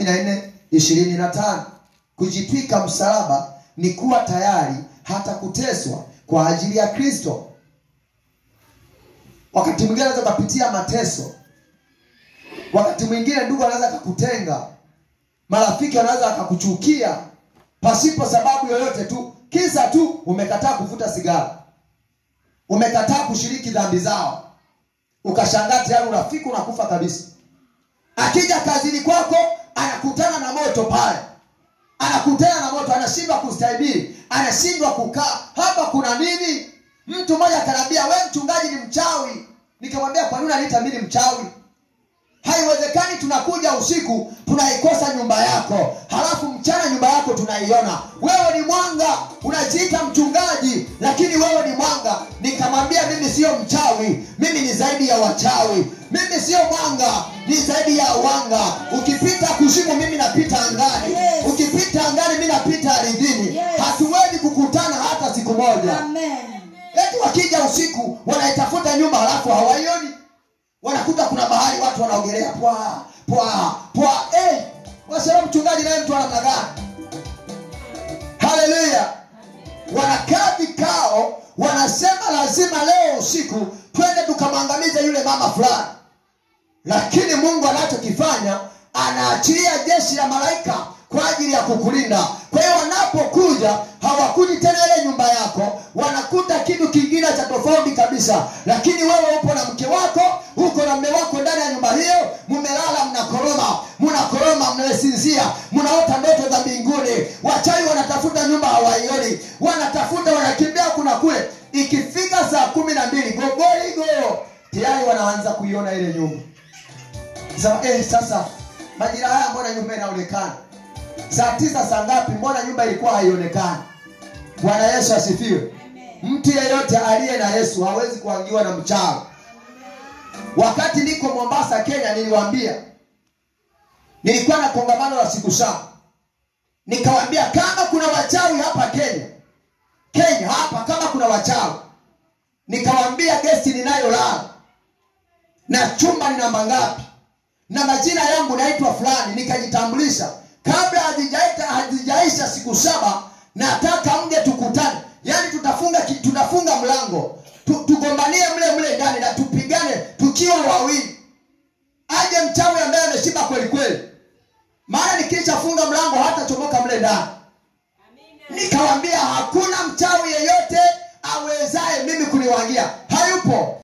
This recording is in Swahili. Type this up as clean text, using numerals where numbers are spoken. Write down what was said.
14:25. Kujitwika msalaba ni kuwa tayari hata kuteswa kwa ajili ya Kristo. Wakati mwingine unaweza kupitia mateso. Wakati mwingine ndugu anaweza kukutenga. Marafiki wanaweza kukuchukia pasipo sababu yoyote tu. Kisa tu umekataa kuvuta sigara. Umekataa kushiriki dhambi zao. Ukashangaa tayari urafiki unakufa kabisa. Akija kazini kwako anakutana na moto pale. Anakutana na moto, anashindwa kustahimili, anashindwa kukaa. Hapa kuna nini? Mtu mmoja akaniambia, "Wewe mchungaji ni mchawi." Nikamwambia, "Kwa nini unaniita mimi mchawi? Haiwezekani tunakuja usiku tunaikosa nyumba yako, halafu mchana nyumba yako tunaiona. Wewe ni mwanga, unajiita mchungaji lakini wewe ni mwanga." Nikamwambia, "Mimi sio mchawi, mimi ni zaidi ya wachawi. Mimi sio mwanga, ni zaidi ya wanga. Ukipita kuzimu mimi napita angani. Ukipita angani mimi napita ardhini. Hatuwezi kukutana hata siku moja." Amen. Eti wakija usiku wanaitafuta nyumba halafu hawaioni. Wanakuta kuna bahari, watu wanaogelea pwa pwa pwa. Wasema mchungaji naye mtu anamna gani? Haleluya. Wanakaa vikao, wanasema lazima leo usiku twende tukamwangamize yule mama fulani. Lakini Mungu anachokifanya, anaachilia jeshi la malaika kwa ajili ya kukulinda. Kwa hiyo wanapokuja hawakuji tena ile nyumba yako, wanakuta kitu kingine cha tofauti kabisa. Lakini wewe upo na mke wako, uko na mume wako ndani ya nyumba hiyo, mmelala mnakoroma, mnasinzia, mnaota ndoto za mbinguni. Wachawi wanatafuta nyumba hawaioni, wanatafuta, wanakimbia kuna kule. Ikifika saa 12 gogoligo tayari wanaanza kuiona ile nyumba. Sasa majira haya mbona nyumba inaonekana? Saa 9 saa ngapi mbona nyumba ilikuwa haionekani? Bwana Yesu asifiwe. Mtu yeyote aliye na Yesu hawezi kuangiwa na mchawi. Wakati niko Mombasa Kenya, niliwaambia nilikuwa na kongamano la siku 7. Nikawaambia kama kuna wachawi hapa Kenya hapa, kama kuna wachawi, nikawaambia guest ninayolala na chumba ni namba ngapi na majina yangu naitwa fulani. Nikajitambulisha. Kabla hazijaisha siku 7 nataka mje tukutane. Yaani tutafunga mlango. Tugombanie mle ndani na tupigane tukiwa wawili. Aje mchawi ambaye ameshiba kweli kweli. Maana nikishafunga mlango hata chomoka mle ndani. Nikawaambia hakuna mchawi yeyote awezaye mimi kuniwangia. Hayupo.